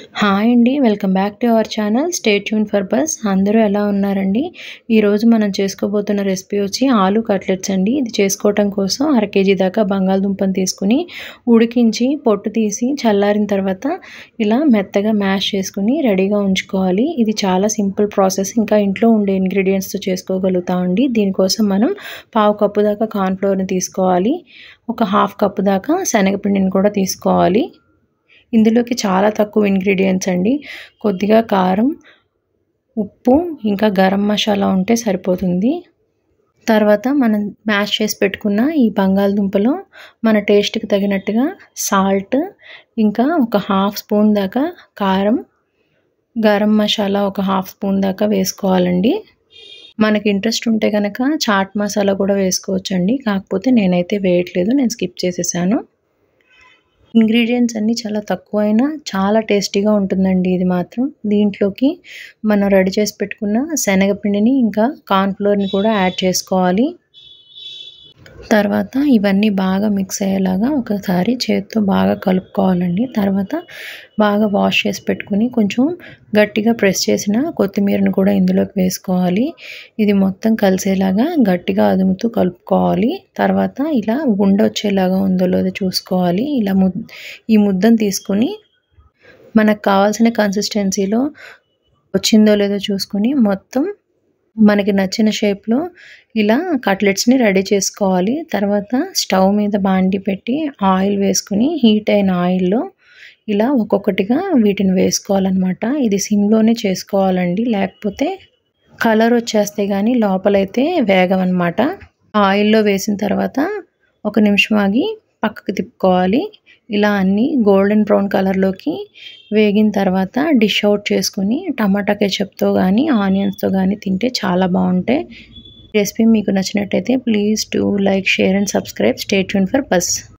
Hi అండి. Welcome back to our channel. Stay tune for bus. అందరూ ఎలా ఉన్నారండి? ఈరోజు మనం చేసుకోబోతున్న రెసిపీ వచ్చి ఆలూ కట్లెట్స్ అండి. ఇది చేసుకోవటం కోసం 1/2 కేజీ దాకా బంగాళదుంపను తీసుకుని ఉడికించి పొట్టు తీసి చల్లారిన తర్వాత ఇలా మెత్తగా మ్యాష్ చేసుకుని రెడీగా ఉంచుకోవాలి. ఇది చాలా సింపుల్ ప్రాసెస్. ఇంకా ఇంట్లో ఉండే ఇంగ్రీడియంట్స్తో చేసుకోగలుగుతామండి. దీనికోసం మనం 1/2 కప్పు దాకా కార్న్‌ఫ్లోర్‌ని తీసుకోవాలి. ఒక 1/2 కప్పు దాకా శనగపిండిని కూడా తీసుకోవాలి. ఇందులోకి చాలా తక్కువ ఇంగ్రీడియంట్స్ అండి. కొద్దిగా కారం, ఉప్పు, ఇంకా గరం మసాలా ఉంటే సరిపోతుంది. తర్వాత మనం మ్యాష్ చేసి పెట్టుకున్న ఈ బంగాళదుంపలో మన టేస్ట్‌కి తగినట్టుగా సాల్ట్, ఇంకా ఒక 1/2 స్పూన్ దాకా కారం, గరం మసాలా ఒక 1/2 స్పూన్ దాకా వేసుకోవాలండి. మనకి ఇంట్రెస్ట్ ఉంటే కనుక చాట్ మసాలా కూడా వేసుకోవచ్చండి. కాకపోతే నేనైతే వేయట్లేదు. నేను స్కిప్ చేసేసాను. ఇంగ్రీడియంట్స్ అన్నీ చాలా తక్కువైనా చాలా టేస్టీగా ఉంటుందండి ఇది మాత్రం. దీంట్లోకి మనం రెడీ చేసి పెట్టుకున్న శనగపిండిని ఇంకా కార్న్‌ఫ్లోర్‌ని కూడా యాడ్ చేసుకోవాలి. తర్వాత ఇవన్నీ బాగా మిక్స్ అయ్యేలాగా ఒకసారి చేత్తో బాగా కలుపుకోవాలండి. తర్వాత బాగా వాష్ చేసి పెట్టుకుని కొంచెం గట్టిగా ప్రెస్ చేసిన కొత్తిమీరను కూడా ఇందులోకి వేసుకోవాలి. ఇది మొత్తం కలిసేలాగా గట్టిగా అదుముతూ కలుపుకోవాలి. తర్వాత ఇలా ఉండొచ్చేలాగా ఉందో లేదో చూసుకోవాలి. ఇలా ఈ ముద్దను తీసుకొని మనకు కావాల్సిన కన్సిస్టెన్సీలో వచ్చిందో లేదో చూసుకొని మొత్తం మనకి నచ్చిన షేప్లో ఇలా కట్లెట్స్ని రెడీ చేసుకోవాలి. తర్వాత స్టవ్ మీద బాండీ పెట్టి ఆయిల్ వేసుకుని హీట్ అయిన ఆయిల్లో ఇలా ఒక్కొక్కటిగా వీటిని వేసుకోవాలన్నమాట. ఇది సిమ్లోనే చేసుకోవాలండి, లేకపోతే కలర్ వచ్చేస్తే కానీ లోపలైతే వేగవన్నమాట. ఆయిల్లో వేసిన తర్వాత 1 నిమిషం ఆగి పక్కకు తిప్పుకోవాలి. ఇలా అన్నీ గోల్డెన్ బ్రౌన్ కలర్లోకి వేగిన తర్వాత డిష్ అవుట్ చేసుకుని టమాటా కెచప్తో కానీ ఆనియన్స్తో కానీ తింటే చాలా బాగుంటాయి. రెసిపీ మీకు నచ్చినట్టయితే please do like, share and subscribe. Stay tune for bus.